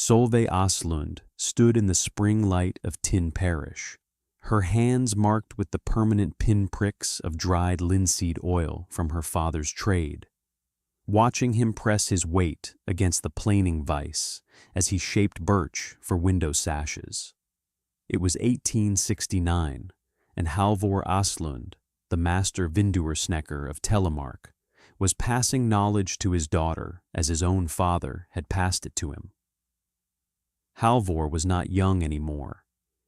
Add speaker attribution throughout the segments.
Speaker 1: Solveig Aaslund stood in the spring light of Tinn parish, her hands marked with the permanent pinpricks of dried linseed oil from her father's trade, watching him press his weight against the planing vise as he shaped birch for window sashes. It was 1869, and Halvor Aaslund, the master vinduerssnekker of Telemark, was passing knowledge to his daughter as his own father had passed it to him. Halvor was not young anymore.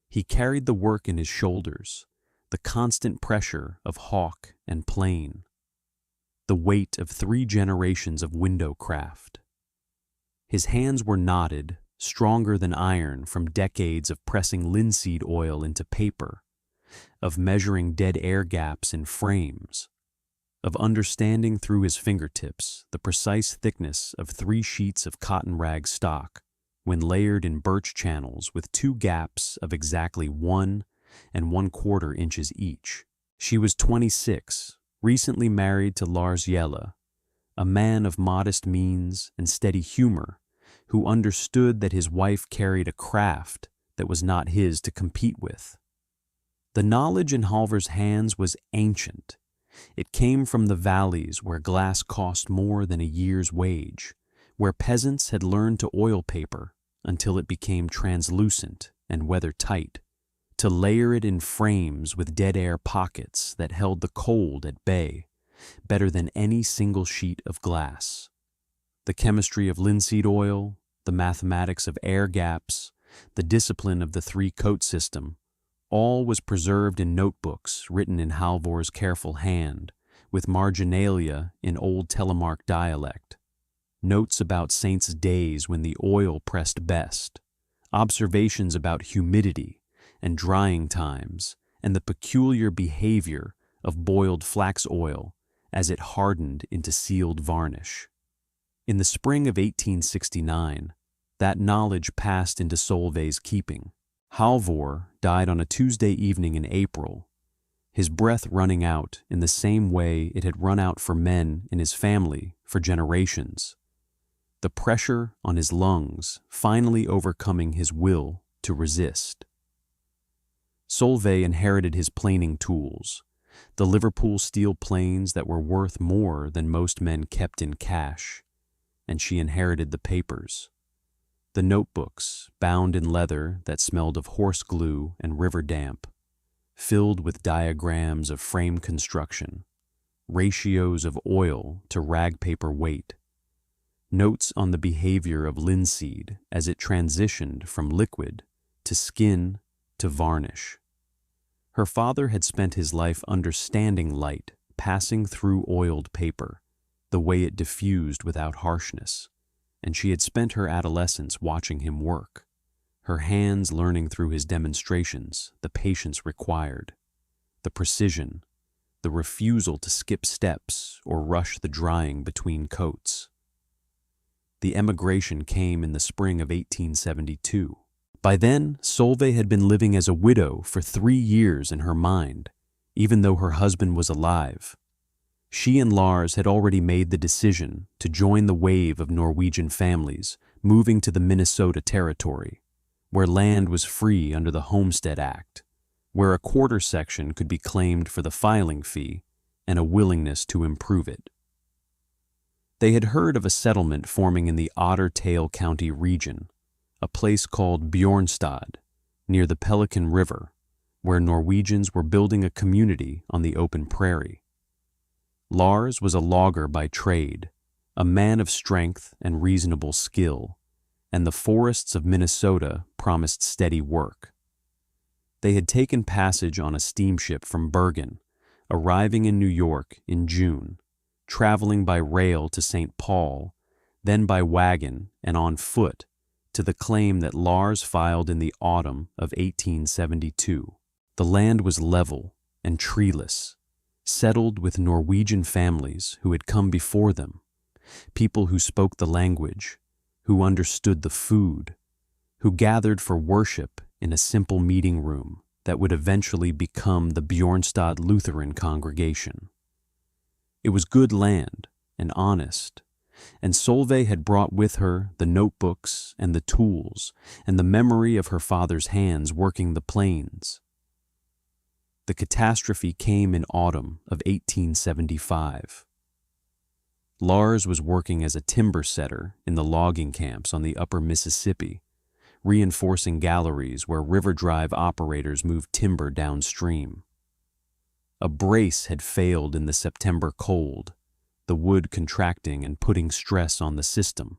Speaker 1: He carried the work in his shoulders, the constant pressure of hawk and plane, the weight of 3 generations of window craft. His hands were knotted, stronger than iron from decades of pressing linseed oil into paper, of measuring dead air gaps in frames, of understanding through his fingertips the precise thickness of 3 sheets of cotton rag stock when layered in birch channels with 2 gaps of exactly 1 1/4 inches each. She was 26, recently married to Lars a man of modest means and steady humor, who understood that his wife carried a craft that was not his to compete with. The knowledge in Halvor's hands was ancient. It came from the valleys where glass cost more than a year's wage, where peasants had learned to oil paper until it became translucent and weather-tight, to layer it in frames with dead air pockets that held the cold at bay, better than any single sheet of glass. The chemistry of linseed oil, the mathematics of air gaps, the discipline of the 3-coat system, all was preserved in notebooks written in Halvor's careful hand, with marginalia in old Telemark dialect, notes about saints' days when the oil pressed best, observations about humidity and drying times, and the peculiar behavior of boiled flax oil as it hardened into sealed varnish. In the spring of 1869, that knowledge passed into Solveig's keeping. Halvor died on a Tuesday evening in April, his breath running out in the same way it had run out for men in his family for generations, the pressure on his lungs finally overcoming his will to resist. Solveig inherited his planing tools, the Liverpool steel planes that were worth more than most men kept in cash, and she inherited the papers, the notebooks bound in leather that smelled of horse glue and river damp, filled with diagrams of frame construction, ratios of oil to rag paper weight, notes on the behavior of linseed as it transitioned from liquid to skin to varnish. Her father had spent his life understanding light passing through oiled paper, the way it diffused without harshness, and she had spent her adolescence watching him work, her hands learning through his demonstrations the patience required, the precision, the refusal to skip steps or rush the drying between coats. The emigration came in the spring of 1872. By then, Solveig had been living as a widow for 3 years in her mind, even though her husband was alive. She and Lars had already made the decision to join the wave of Norwegian families moving to the Minnesota territory, where land was free under the Homestead Act, where a quarter section could be claimed for the filing fee and a willingness to improve it. They had heard of a settlement forming in the Otter Tail County region, a place called Bjornstad, near the Pelican River, where Norwegians were building a community on the open prairie. Lars was a logger by trade, a man of strength and reasonable skill, and the forests of Minnesota promised steady work. They had taken passage on a steamship from Bergen, arriving in New York in June, traveling by rail to St. Paul, then by wagon and on foot to the claim that Lars filed in the autumn of 1872. The land was level and treeless, settled with Norwegian families who had come before them, people who spoke the language, who understood the food, who gathered for worship in a simple meeting room that would eventually become the Bjornstad Lutheran congregation. It was good land and honest, and Solveig had brought with her the notebooks and the tools and the memory of her father's hands working the planes. The catastrophe came in autumn of 1875. Lars was working as a timber setter in the logging camps on the upper Mississippi, reinforcing galleries where River Drive operators moved timber downstream. A brace had failed in the September cold, the wood contracting and putting stress on the system.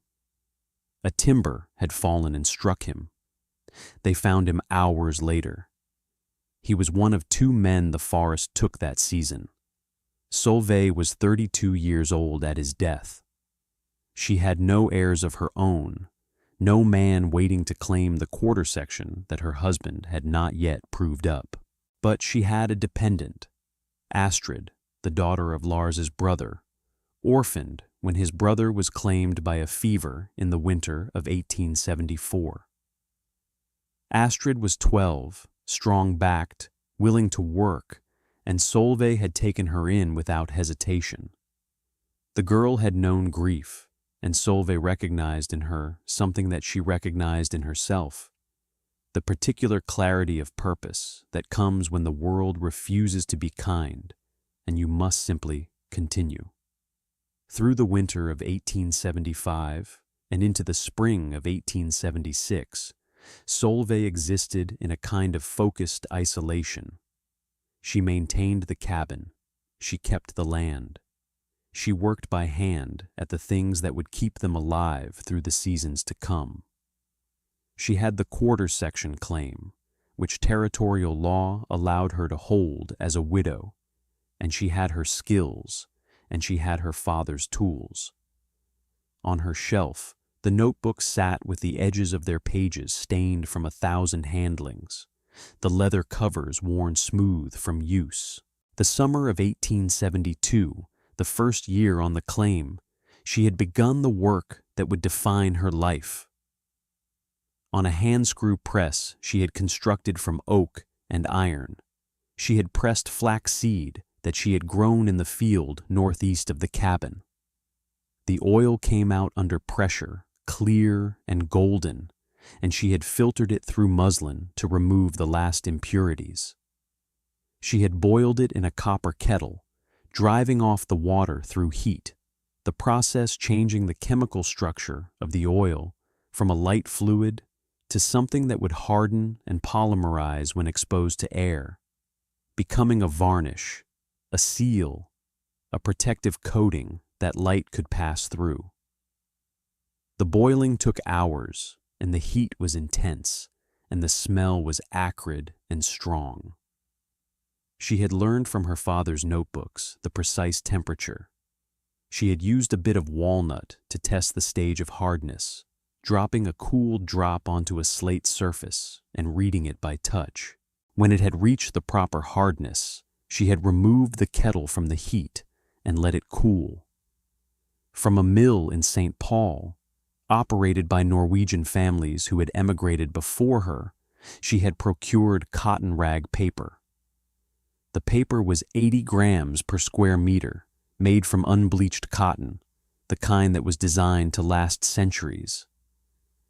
Speaker 1: A timber had fallen and struck him. They found him hours later. He was one of 2 men the forest took that season. Solveig was 32 years old at his death. She had no heirs of her own, no man waiting to claim the quarter section that her husband had not yet proved up. But she had a dependent, Astrid, the daughter of Lars's brother, orphaned when his brother was claimed by a fever in the winter of 1874. Astrid was 12, strong-backed, willing to work, and Solveig had taken her in without hesitation. The girl had known grief, and Solveig recognized in her something that she recognized in herself, the particular clarity of purpose that comes when the world refuses to be kind, and you must simply continue. Through the winter of 1875 and into the spring of 1876, Solveig existed in a kind of focused isolation. She maintained the cabin. She kept the land. She worked by hand at the things that would keep them alive through the seasons to come. She had the quarter section claim, which territorial law allowed her to hold as a widow, and she had her skills, and she had her father's tools. On her shelf, the notebooks sat with the edges of their pages stained from 1,000 handlings, the leather covers worn smooth from use. The summer of 1872, the first year on the claim, she had begun the work that would define her life. On a hand-screw press she had constructed from oak and iron, she had pressed flax seed that she had grown in the field northeast of the cabin. The oil came out under pressure, clear and golden, and she had filtered it through muslin to remove the last impurities. She had boiled it in a copper kettle, driving off the water through heat, the process changing the chemical structure of the oil from a light fluid to something that would harden and polymerize when exposed to air, becoming a varnish, a seal, a protective coating that light could pass through. The boiling took hours, and the heat was intense, and the smell was acrid and strong. She had learned from her father's notebooks the precise temperature. She had used a bit of walnut to test the stage of hardness, dropping a cool drop onto a slate surface and reading it by touch. When it had reached the proper hardness, she had removed the kettle from the heat and let it cool. From a mill in St. Paul, operated by Norwegian families who had emigrated before her, she had procured cotton rag paper. The paper was 80 grams per square meter, made from unbleached cotton, the kind that was designed to last centuries.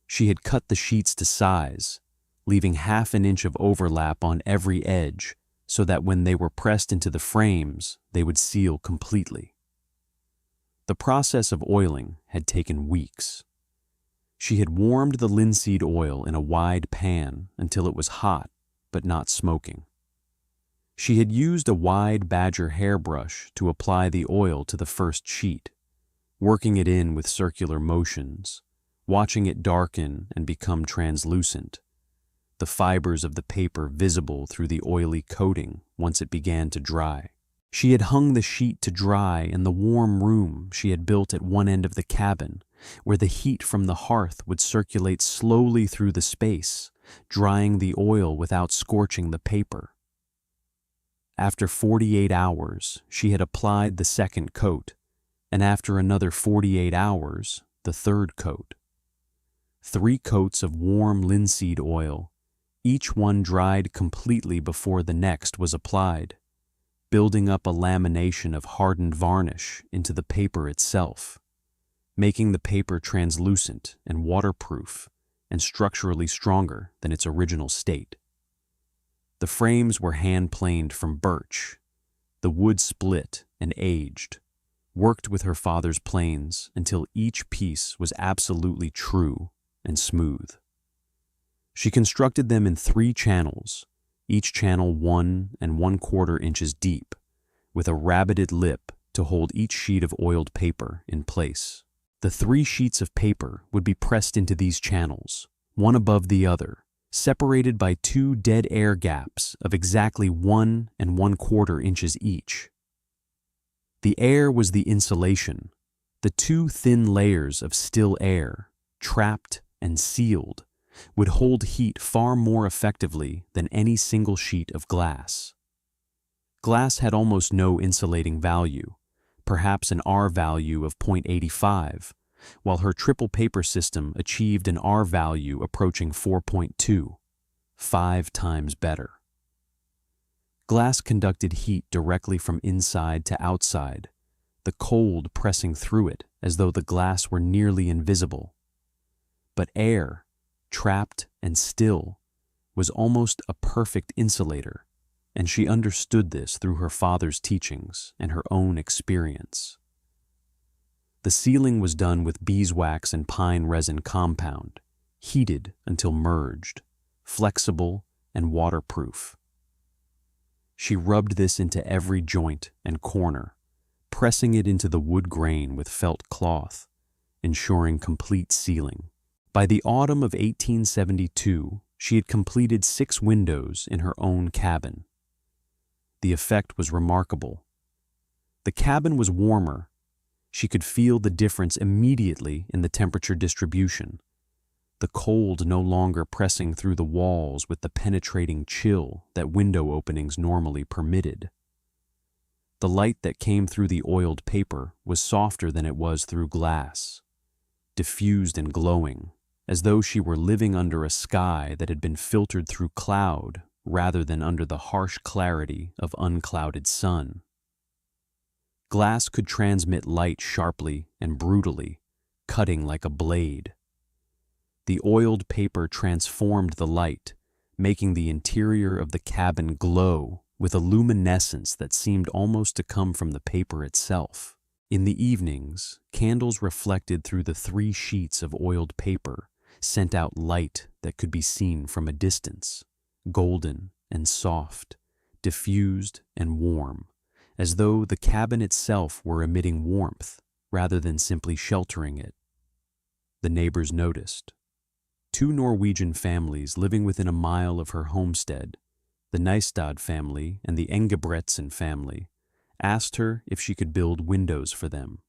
Speaker 1: She had cut the sheets to size, leaving ½ inch of overlap on every edge so that when they were pressed into the frames, they would seal completely. The process of oiling had taken weeks. She had warmed the linseed oil in a wide pan until it was hot, but not smoking. She had used a wide badger hairbrush to apply the oil to the first sheet, working it in with circular motions, watching it darken and become translucent, the fibers of the paper visible through the oily coating once it began to dry. She had hung the sheet to dry in the warm room she had built at one end of the cabin, where the heat from the hearth would circulate slowly through the space, drying the oil without scorching the paper. After 48 hours, she had applied the second coat, and after another 48 hours, the third coat. 3 coats of warm linseed oil, each one dried completely before the next was applied, building up a lamination of hardened varnish into the paper itself, making the paper translucent and waterproof and structurally stronger than its original state. The frames were hand-planed from birch, the wood split and aged, worked with her father's planes until each piece was absolutely true and smooth. She constructed them in 3 channels, each channel 1 1/4 inches deep, with a rabbeted lip to hold each sheet of oiled paper in place. The 3 sheets of paper would be pressed into these channels, one above the other, separated by 2 dead air gaps of exactly 1 1/4 inches each. The air was the insulation, the 2 thin layers of still air, trapped and sealed, would hold heat far more effectively than any single sheet of glass. Glass had almost no insulating value, perhaps an R value of 0.85, while her triple paper system achieved an R value approaching 4.2, 5 times better. Glass conducted heat directly from inside to outside, the cold pressing through it as though the glass were nearly invisible. But air, trapped and still, was almost a perfect insulator, and she understood this through her father's teachings and her own experience. The sealing was done with beeswax and pine resin compound, heated until merged, flexible and waterproof. She rubbed this into every joint and corner, pressing it into the wood grain with felt cloth, ensuring complete sealing. By the autumn of 1872, she had completed 6 windows in her own cabin. The effect was remarkable. The cabin was warmer. She could feel the difference immediately in the temperature distribution, the cold no longer pressing through the walls with the penetrating chill that window openings normally permitted. The light that came through the oiled paper was softer than it was through glass, diffused and glowing, as though she were living under a sky that had been filtered through cloud rather than under the harsh clarity of unclouded sun. Glass could transmit light sharply and brutally, cutting like a blade. The oiled paper transformed the light, making the interior of the cabin glow with a luminescence that seemed almost to come from the paper itself. In the evenings, candles reflected through the 3 sheets of oiled paper sent out light that could be seen from a distance, golden and soft, diffused and warm, as though the cabin itself were emitting warmth rather than simply sheltering it. The neighbors noticed. 2 Norwegian families living within a mile of her homestead, the Bjornstad family and the Emigration family, asked her if she could build windows for them.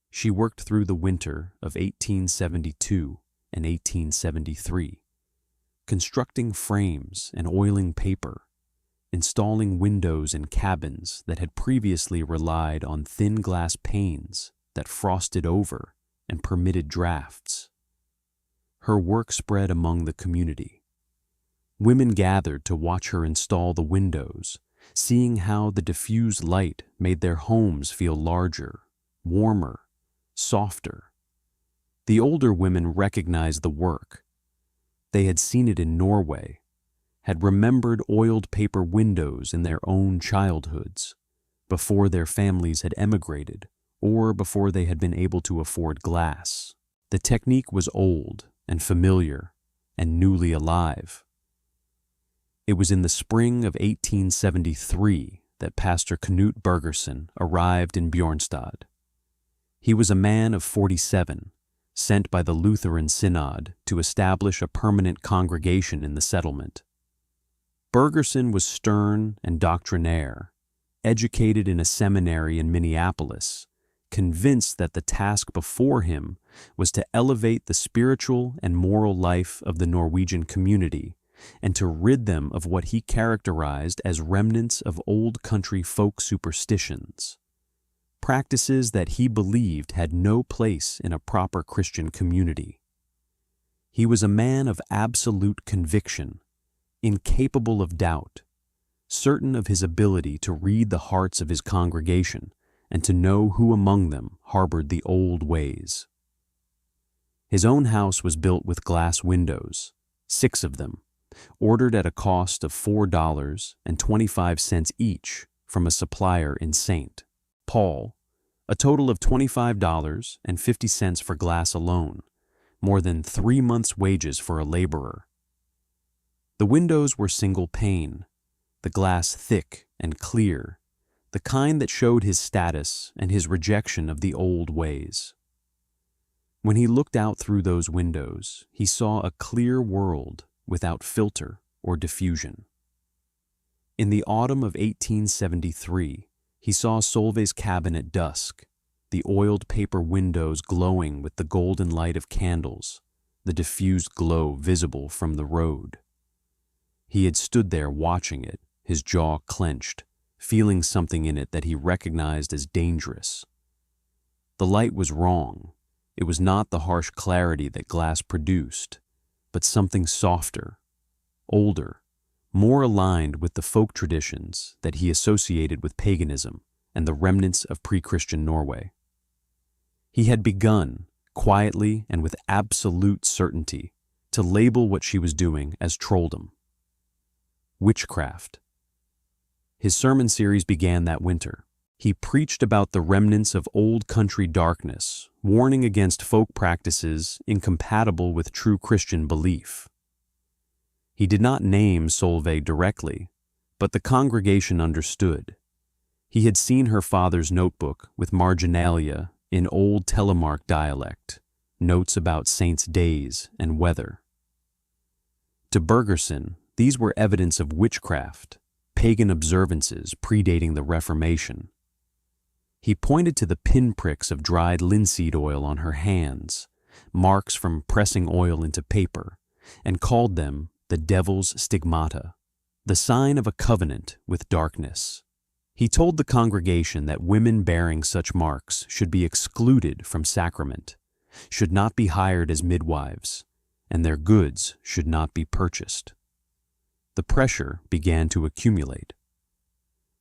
Speaker 1: She worked through the winter of 1872 and 1873, constructing frames and oiling paper, installing windows in cabins that had previously relied on thin glass panes that frosted over and permitted drafts. Her work spread among the community. Women gathered to watch her install the windows, seeing how the diffused light made their homes feel larger, warmer, softer. The older women recognized the work. They had seen it in Norway, had remembered oiled paper windows in their own childhoods, before their families had emigrated or before they had been able to afford glass. The technique was old and familiar and newly alive. It was in the spring of 1873 that Pastor Knut Bergersen arrived in Bjornstad. He was a man of 47, sent by the Lutheran Synod to establish a permanent congregation in the settlement. Bergersen was stern and doctrinaire, educated in a seminary in Minneapolis, convinced that the task before him was to elevate the spiritual and moral life of the Norwegian community and to rid them of what he characterized as remnants of old country folk superstitions, practices that he believed had no place in a proper Christian community. He was a man of absolute conviction, incapable of doubt, certain of his ability to read the hearts of his congregation and to know who among them harbored the old ways. His own house was built with glass windows, 6 of them, ordered at a cost of $4.25 each from a supplier in St. Paul, a total of $25.50 for glass alone, more than 3 months' wages for a laborer. The windows were single pane, the glass thick and clear, the kind that showed his status and his rejection of the old ways. When he looked out through those windows, he saw a clear world without filter or diffusion. In the autumn of 1873, he saw Solveig's cabin at dusk, the oiled paper windows glowing with the golden light of candles, the diffused glow visible from the road. He had stood there watching it, his jaw clenched, feeling something in it that he recognized as dangerous. The light was wrong. It was not the harsh clarity that glass produced, but something softer, older, more aligned with the folk traditions that he associated with paganism and the remnants of pre-Christian Norway. He had begun, quietly and with absolute certainty, to label what she was doing as trolldom. Witchcraft. His sermon series began that winter. He preached about the remnants of old country darkness, warning against folk practices incompatible with true Christian belief. He did not name Solveig directly, but the congregation understood. He had seen her father's notebook with marginalia in old Telemark dialect, notes about saints' days and weather. To Bergersen, these were evidence of witchcraft, pagan observances predating the Reformation. He pointed to the pinpricks of dried linseed oil on her hands, marks from pressing oil into paper, and called them the devil's stigmata, the sign of a covenant with darkness. He told the congregation that women bearing such marks should be excluded from sacrament, should not be hired as midwives, and their goods should not be purchased. The pressure began to accumulate.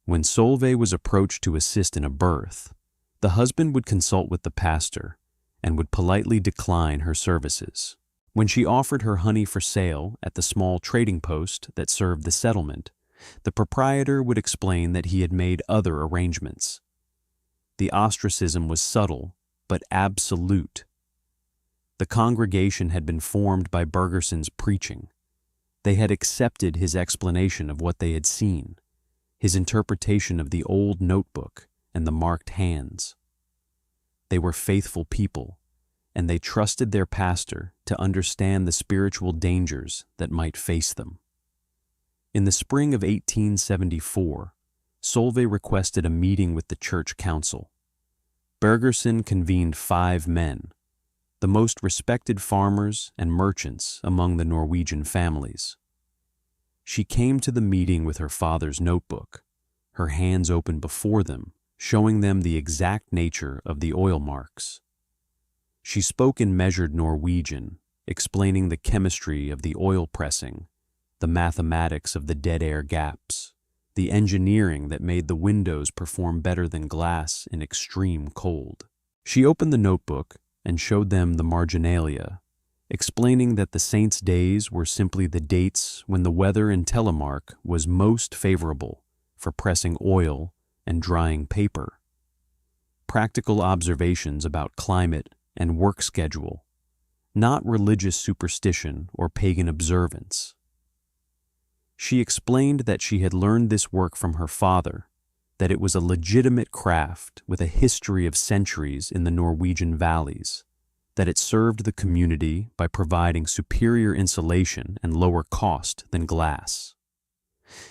Speaker 1: When Solveig was approached to assist in a birth, the husband would consult with the pastor and would politely decline her services. When she offered her honey for sale at the small trading post that served the settlement, the proprietor would explain that he had made other arrangements. The ostracism was subtle but absolute. The congregation had been formed by Bergersen's preaching. They had accepted his explanation of what they had seen, his interpretation of the old notebook and the marked hands. They were faithful people, and they trusted their pastor to understand the spiritual dangers that might face them. In the spring of 1874, Solveig requested a meeting with the church council. Bergersen convened 5 men, the most respected farmers and merchants among the Norwegian families. She came to the meeting with her father's notebook, her hands open before them, showing them the exact nature of the oil marks. She spoke in measured Norwegian, explaining the chemistry of the oil pressing, the mathematics of the dead air gaps, the engineering that made the windows perform better than glass in extreme cold. She opened the notebook and showed them the marginalia, explaining that the saints' days were simply the dates when the weather in Telemark was most favorable for pressing oil and drying paper. Practical observations about climate and work schedule, not religious superstition or pagan observance. She explained that she had learned this work from her father, that it was a legitimate craft with a history of centuries in the Norwegian valleys, that it served the community by providing superior insulation and lower cost than glass.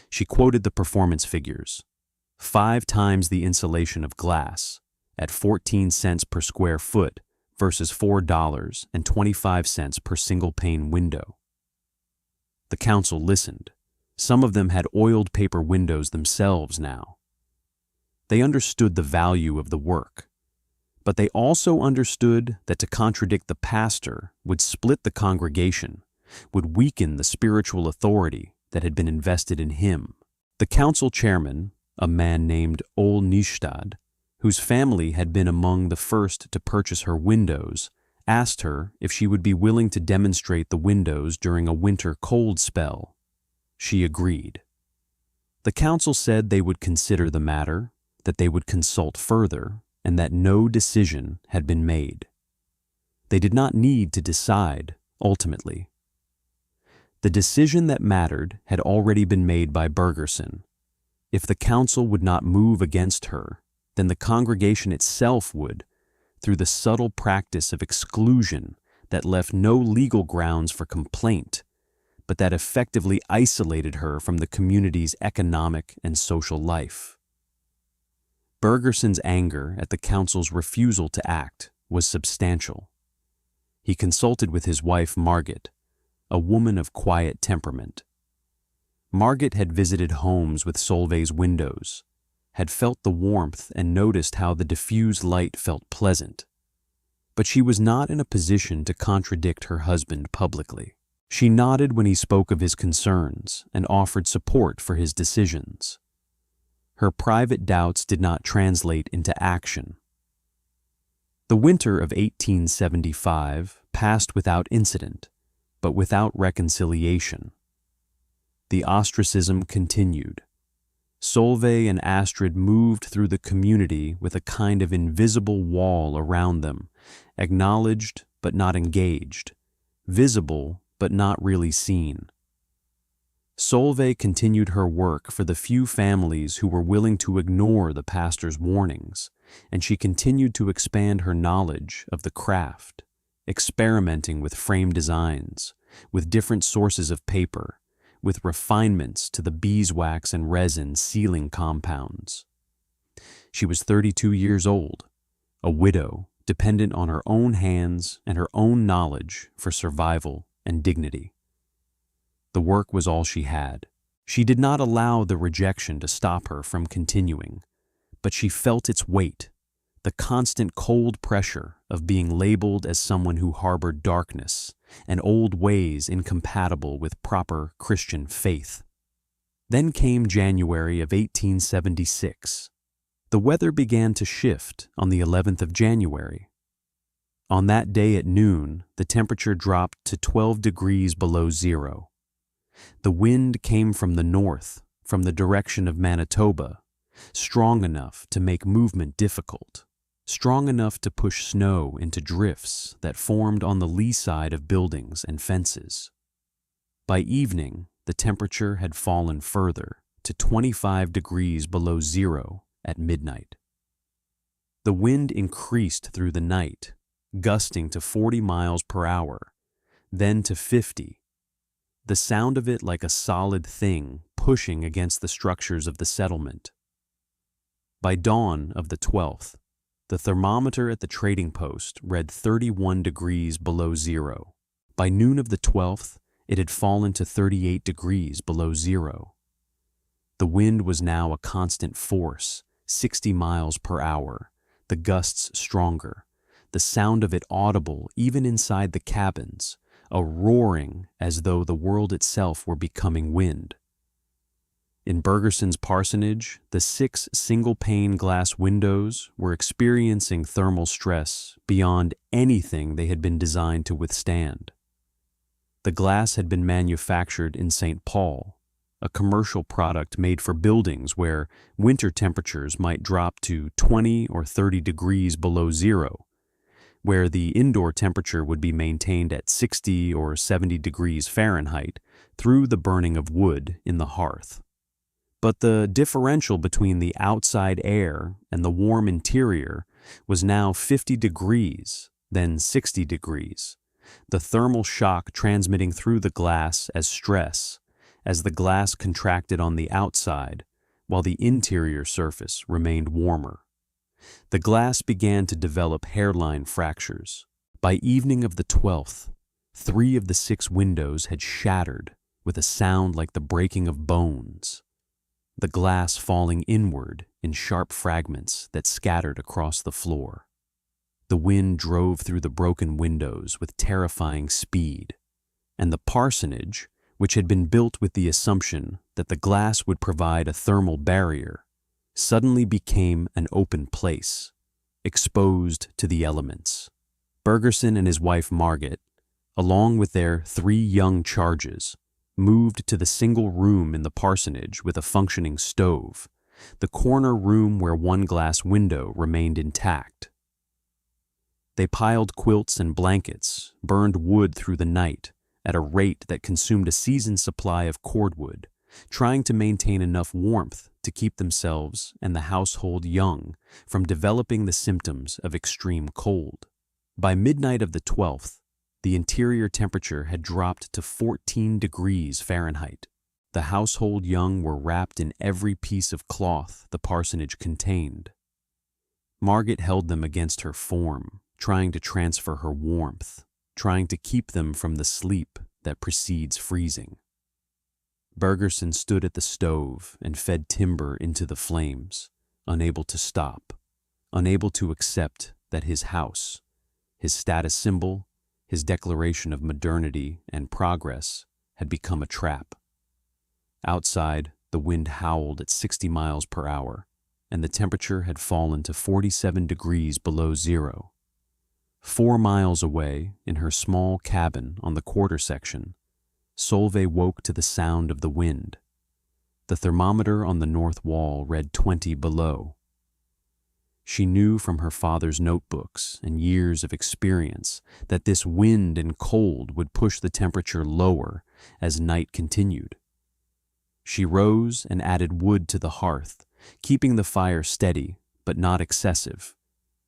Speaker 1: She quoted the performance figures: 5 times the insulation of glass, at 14 cents per square foot versus $4.25 per single-pane window. The council listened. Some of them had oiled paper windows themselves now. They understood the value of the work, but they also understood that to contradict the pastor would split the congregation, would weaken the spiritual authority that had been invested in him. The council chairman, a man named Bjornstad, whose family had been among the first to purchase her windows, asked her if she would be willing to demonstrate the windows during a winter cold spell. She agreed. The council said they would consider the matter, that they would consult further, and that no decision had been made. They did not need to decide, ultimately. The decision that mattered had already been made by Bergersen. If the council would not move against her, then the congregation itself would, through the subtle practice of exclusion that left no legal grounds for complaint, but that effectively isolated her from the community's economic and social life. Bergersen's anger at the council's refusal to act was substantial. He consulted with his wife Margit, a woman of quiet temperament. Margit had visited homes with Solveig's windows, had felt the warmth and noticed how the diffused light felt pleasant. But she was not in a position to contradict her husband publicly. She nodded when he spoke of his concerns and offered support for his decisions. Her private doubts did not translate into action. The winter of 1875 passed without incident, but without reconciliation. The ostracism continued. Solveig and Astrid moved through the community with a kind of invisible wall around them, acknowledged but not engaged, visible but not really seen. Solveig continued her work for the few families who were willing to ignore the pastor's warnings, and she continued to expand her knowledge of the craft, experimenting with frame designs, with different sources of paper, with refinements to the beeswax and resin sealing compounds. She was 32 years old, a widow, dependent on her own hands and her own knowledge for survival and dignity. The work was all she had. She did not allow the rejection to stop her from continuing, but she felt its weight, the constant cold pressure of being labeled as someone who harbored darkness and old ways incompatible with proper Christian faith. Then came January of 1876. The weather began to shift on the 11th of January. On that day at noon, the temperature dropped to 12 degrees below zero. The wind came from the north, from the direction of Manitoba, strong enough to make movement difficult, strong enough to push snow into drifts that formed on the lee side of buildings and fences. By evening, the temperature had fallen further to 25 degrees below zero at midnight. The wind increased through the night, gusting to 40 miles per hour, then to 50. The sound of it like a solid thing pushing against the structures of the settlement. By dawn of the 12th, the thermometer at the trading post read 31 degrees below zero. By noon of the 12th, it had fallen to 38 degrees below zero. The wind was now a constant force, 60 miles per hour, the gusts stronger, the sound of it audible even inside the cabins, a roaring as though the world itself were becoming wind. In Bergersen's parsonage, the 6 single-pane glass windows were experiencing thermal stress beyond anything they had been designed to withstand. The glass had been manufactured in St. Paul, a commercial product made for buildings where winter temperatures might drop to 20 or 30 degrees below zero, where the indoor temperature would be maintained at 60 or 70 degrees Fahrenheit through the burning of wood in the hearth. But the differential between the outside air and the warm interior was now 50 degrees, then 60 degrees, the thermal shock transmitting through the glass as stress, as the glass contracted on the outside, while the interior surface remained warmer. The glass began to develop hairline fractures. By evening of the 12th, 3 of the 6 windows had shattered with a sound like the breaking of bones, the glass falling inward in sharp fragments that scattered across the floor. The wind drove through the broken windows with terrifying speed, and the parsonage, which had been built with the assumption that the glass would provide a thermal barrier, suddenly became an open place, exposed to the elements. Bergerson and his wife Margit, along with their 3 young charges, moved to the single room in the parsonage with a functioning stove, the corner room where one glass window remained intact. They piled quilts and blankets, burned wood through the night at a rate that consumed a season's supply of cordwood, trying to maintain enough warmth to keep themselves and the household young from developing the symptoms of extreme cold. By midnight of the 12th, the interior temperature had dropped to 14 degrees Fahrenheit. The household young were wrapped in every piece of cloth the parsonage contained. Margit held them against her form, trying to transfer her warmth, trying to keep them from the sleep that precedes freezing. Bergerson stood at the stove and fed timber into the flames, unable to stop, unable to accept that his house, his status symbol, his declaration of modernity and progress, had become a trap. Outside, the wind howled at 60 miles per hour, and the temperature had fallen to 47 degrees below zero. 4 miles away, in her small cabin on the quarter section, Solveig woke to the sound of the wind. The thermometer on the north wall read 20 below. She knew from her father's notebooks and years of experience that this wind and cold would push the temperature lower as night continued. She rose and added wood to the hearth, keeping the fire steady but not excessive.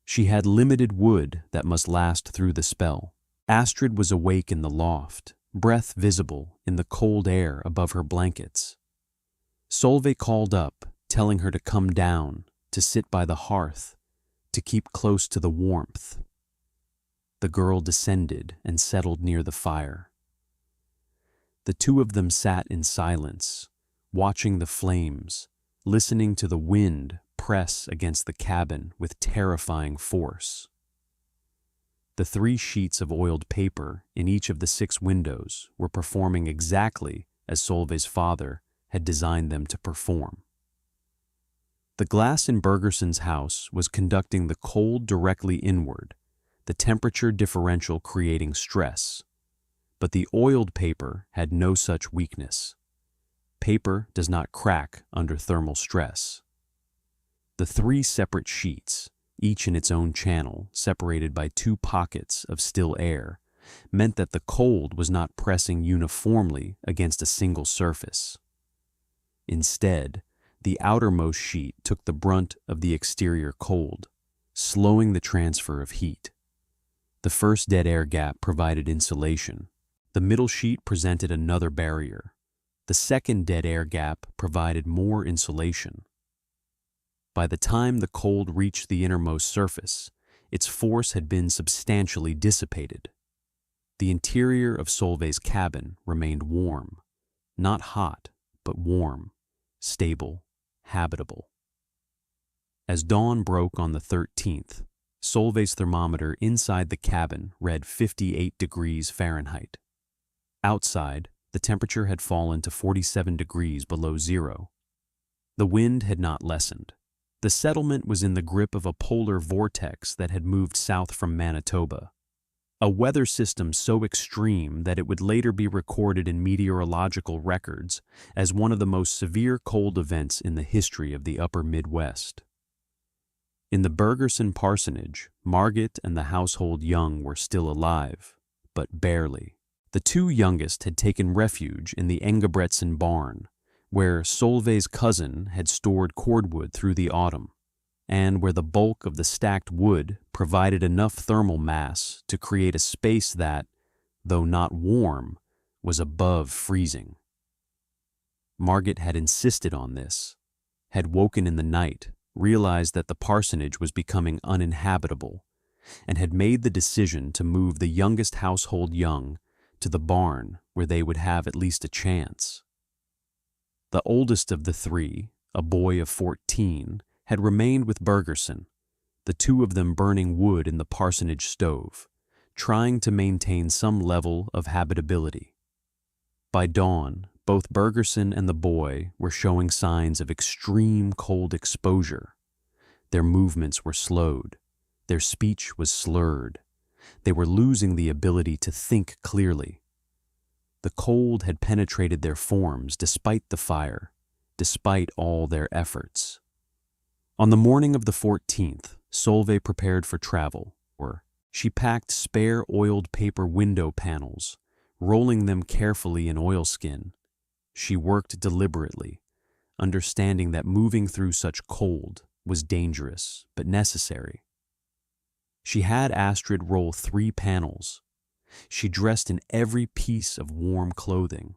Speaker 1: She had limited wood that must last through the spell. Astrid was awake in the loft, breath visible in the cold air above her blankets. Solveig called up, telling her to come down, to sit by the hearth, to keep close to the warmth. The girl descended and settled near the fire. The two of them sat in silence, watching the flames, listening to the wind press against the cabin with terrifying force. The 3 sheets of oiled paper in each of the 6 windows were performing exactly as Solveig's father had designed them to perform. The glass in Bergerson's house was conducting the cold directly inward, the temperature differential creating stress, but the oiled paper had no such weakness. Paper does not crack under thermal stress. The 3 separate sheets, each in its own channel, separated by 2 pockets of still air, meant that the cold was not pressing uniformly against a single surface. Instead, the outermost sheet took the brunt of the exterior cold, slowing the transfer of heat. The first dead air gap provided insulation. The middle sheet presented another barrier. The second dead air gap provided more insulation. By the time the cold reached the innermost surface, its force had been substantially dissipated. The interior of Solveig's cabin remained warm, not hot, but warm, stable, habitable. As dawn broke on the 13th, Solveig's thermometer inside the cabin read 58 degrees Fahrenheit. Outside, the temperature had fallen to 47 degrees below zero. The wind had not lessened. The settlement was in the grip of a polar vortex that had moved south from Manitoba, a weather system so extreme that it would later be recorded in meteorological records as one of the most severe cold events in the history of the upper Midwest. In the Bergerson parsonage, Margit and the household young were still alive, but barely. The 2 youngest had taken refuge in the Engebretsen barn, where Solveig's cousin had stored cordwood through the autumn, and where the bulk of the stacked wood provided enough thermal mass to create a space that, though not warm, was above freezing. Margit had insisted on this, had woken in the night, realized that the parsonage was becoming uninhabitable, and had made the decision to move the youngest household young to the barn where they would have at least a chance. The oldest of the 3, a boy of 14, had remained with Bergerson, the 2 of them burning wood in the parsonage stove, trying to maintain some level of habitability. By dawn, both Bergerson and the boy were showing signs of extreme cold exposure. Their movements were slowed. Their speech was slurred. They were losing the ability to think clearly. The cold had penetrated their forms despite the fire, despite all their efforts. On the morning of the 14th, Solveig prepared for travel. She packed spare oiled paper window panels, rolling them carefully in oilskin. She worked deliberately, understanding that moving through such cold was dangerous but necessary. She had Astrid roll 3 panels. She dressed in every piece of warm clothing,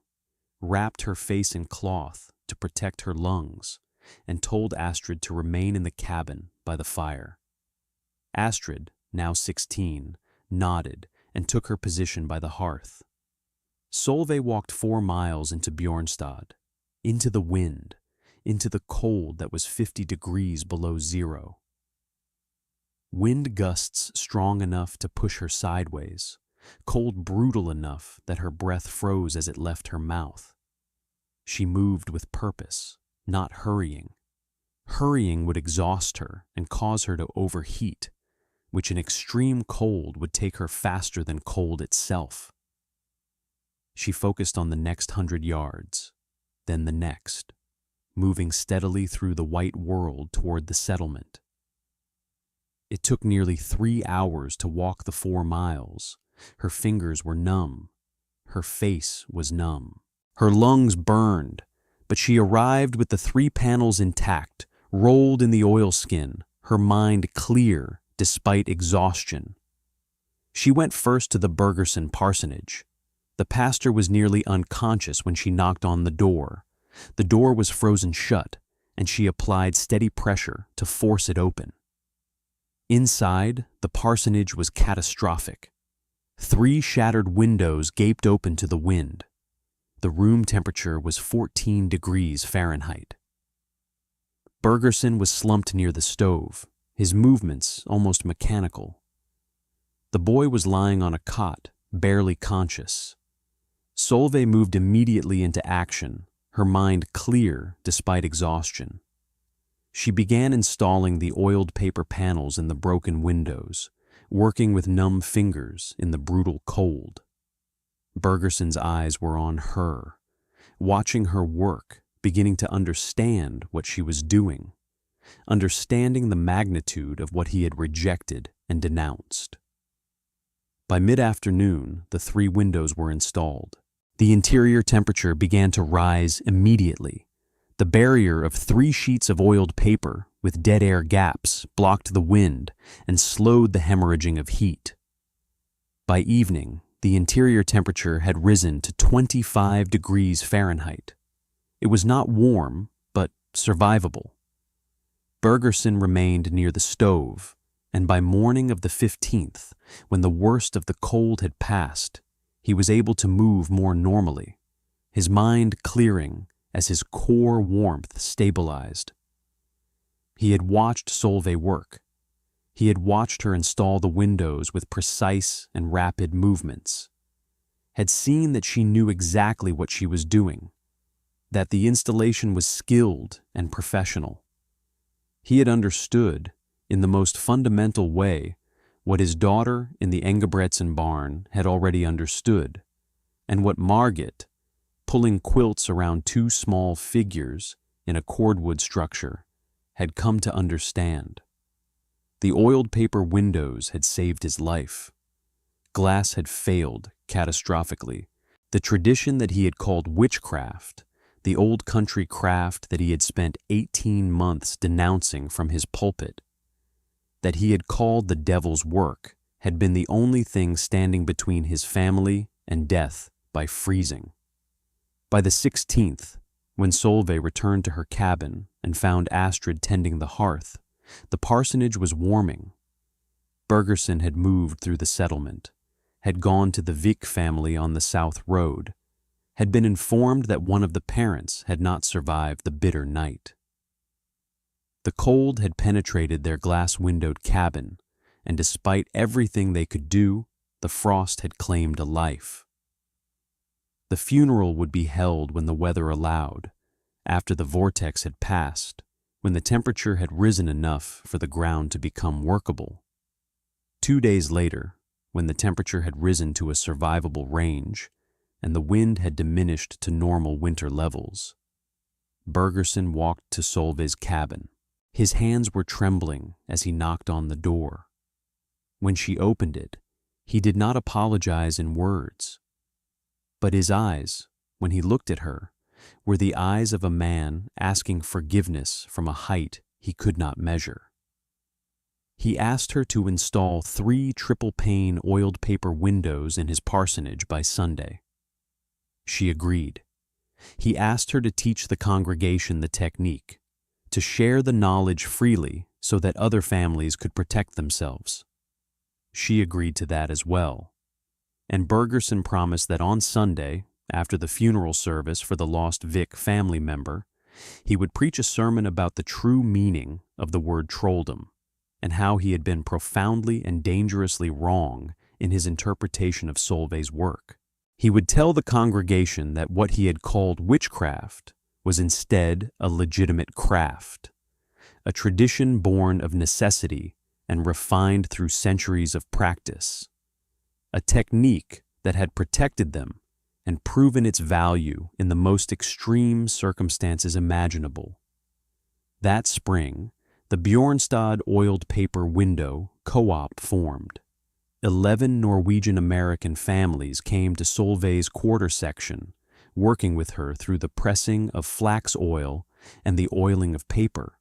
Speaker 1: wrapped her face in cloth to protect her lungs, and told Astrid to remain in the cabin by the fire. Astrid, now 16, nodded and took her position by the hearth. Solveig walked 4 miles into Bjornstad, into the wind, into the cold that was 50 degrees below zero. Wind gusts strong enough to push her sideways, cold brutal enough that her breath froze as it left her mouth. She moved with purpose, not hurrying. Hurrying would exhaust her and cause her to overheat, which in extreme cold would take her faster than cold itself. She focused on the next 100 yards, then the next, moving steadily through the white world toward the settlement. It took nearly 3 hours to walk the 4 miles. Her fingers were numb. Her face was numb. Her lungs burned, but she arrived with the 3 panels intact, rolled in the oilskin, her mind clear despite exhaustion. She went first to the Bergerson parsonage. The pastor was nearly unconscious when she knocked on the door. The door was frozen shut, and she applied steady pressure to force it open. Inside, the parsonage was catastrophic. 3 shattered windows gaped open to the wind. The room temperature was 14 degrees Fahrenheit. Bergerson was slumped near the stove, his movements almost mechanical. The boy was lying on a cot, barely conscious. Solveig moved immediately into action, her mind clear despite exhaustion. She began installing the oiled paper panels in the broken windows, working with numb fingers in the brutal cold. Bergerson's eyes were on her, watching her work, beginning to understand what she was doing, understanding the magnitude of what he had rejected and denounced. By mid-afternoon, the 3 windows were installed. The interior temperature began to rise immediately. The barrier of 3 sheets of oiled paper with dead air gaps blocked the wind and slowed the hemorrhaging of heat. By evening, the interior temperature had risen to 25 degrees Fahrenheit. It was not warm, but survivable. Bergerson remained near the stove, and by morning of the 15th, when the worst of the cold had passed, he was able to move more normally, his mind clearing as his core warmth stabilized. He had watched Solveig work. He had watched her install the windows with precise and rapid movements, had seen that she knew exactly what she was doing, that the installation was skilled and professional. He had understood, in the most fundamental way, what his daughter in the Engebretsen barn had already understood, and what Margit, pulling quilts around 2 small figures in a cordwood structure, had come to understand. The oiled paper windows had saved his life. Glass had failed catastrophically. The tradition that he had called witchcraft, the old country craft that he had spent 18 months denouncing from his pulpit, that he had called the devil's work, had been the only thing standing between his family and death by freezing. By the 16th, when Solveig returned to her cabin and found Astrid tending the hearth, the parsonage was warming. Bergerson had moved through the settlement, had gone to the Vik family on the South Road, had been informed that one of the parents had not survived the bitter night. The cold had penetrated their glass-windowed cabin, and despite everything they could do, the frost had claimed a life. The funeral would be held when the weather allowed, after the vortex had passed, when the temperature had risen enough for the ground to become workable. 2 days later, when the temperature had risen to a survivable range and the wind had diminished to normal winter levels, Birgersson walked to Solveig's cabin. His hands were trembling as he knocked on the door. When she opened it, he did not apologize in words. But his eyes, when he looked at her, were the eyes of a man asking forgiveness from a height he could not measure. He asked her to install 3 triple-pane oiled paper windows in his parsonage by Sunday. She agreed. He asked her to teach the congregation the technique, to share the knowledge freely so that other families could protect themselves. She agreed to that as well. And Birgersson promised that on Sunday, after the funeral service for the lost Vic family member, he would preach a sermon about the true meaning of the word trolldom and how he had been profoundly and dangerously wrong in his interpretation of Solveig's work. He would tell the congregation that what he had called witchcraft was instead a legitimate craft, a tradition born of necessity and refined through centuries of practice, a technique that had protected them and proven its value in the most extreme circumstances imaginable. That spring, the Bjornstad oiled paper window co-op formed. 11 Norwegian American families came to Solveig's quarter section, working with her through the pressing of flax oil and the oiling of paper,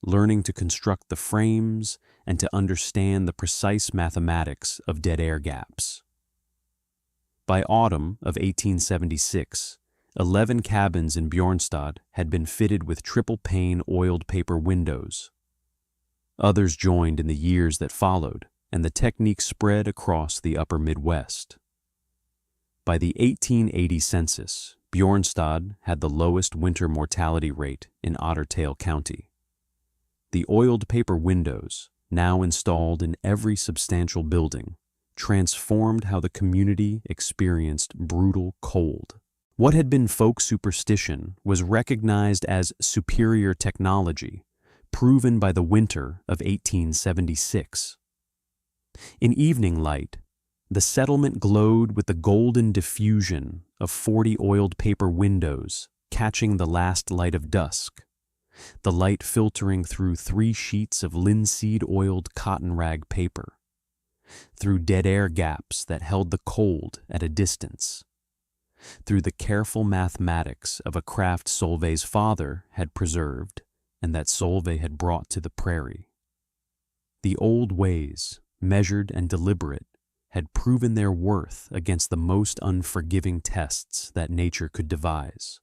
Speaker 1: learning to construct the frames and to understand the precise mathematics of dead air gaps. By autumn of 1876, 11 cabins in Bjornstad had been fitted with triple-pane oiled paper windows. Others joined in the years that followed, and the technique spread across the upper Midwest. By the 1880 census, Bjornstad had the lowest winter mortality rate in Otter Tail County. The oiled paper windows, now installed in every substantial building, transformed how the community experienced brutal cold. What had been folk superstition was recognized as superior technology, proven by the winter of 1876. In evening light, the settlement glowed with the golden diffusion of 40 oiled paper windows catching the last light of dusk, the light filtering through 3 sheets of linseed oiled cotton rag paper, through dead air gaps that held the cold at a distance, through the careful mathematics of a craft Solveig's father had preserved and that Solveig had brought to the prairie. The old ways, measured and deliberate, had proven their worth against the most unforgiving tests that nature could devise.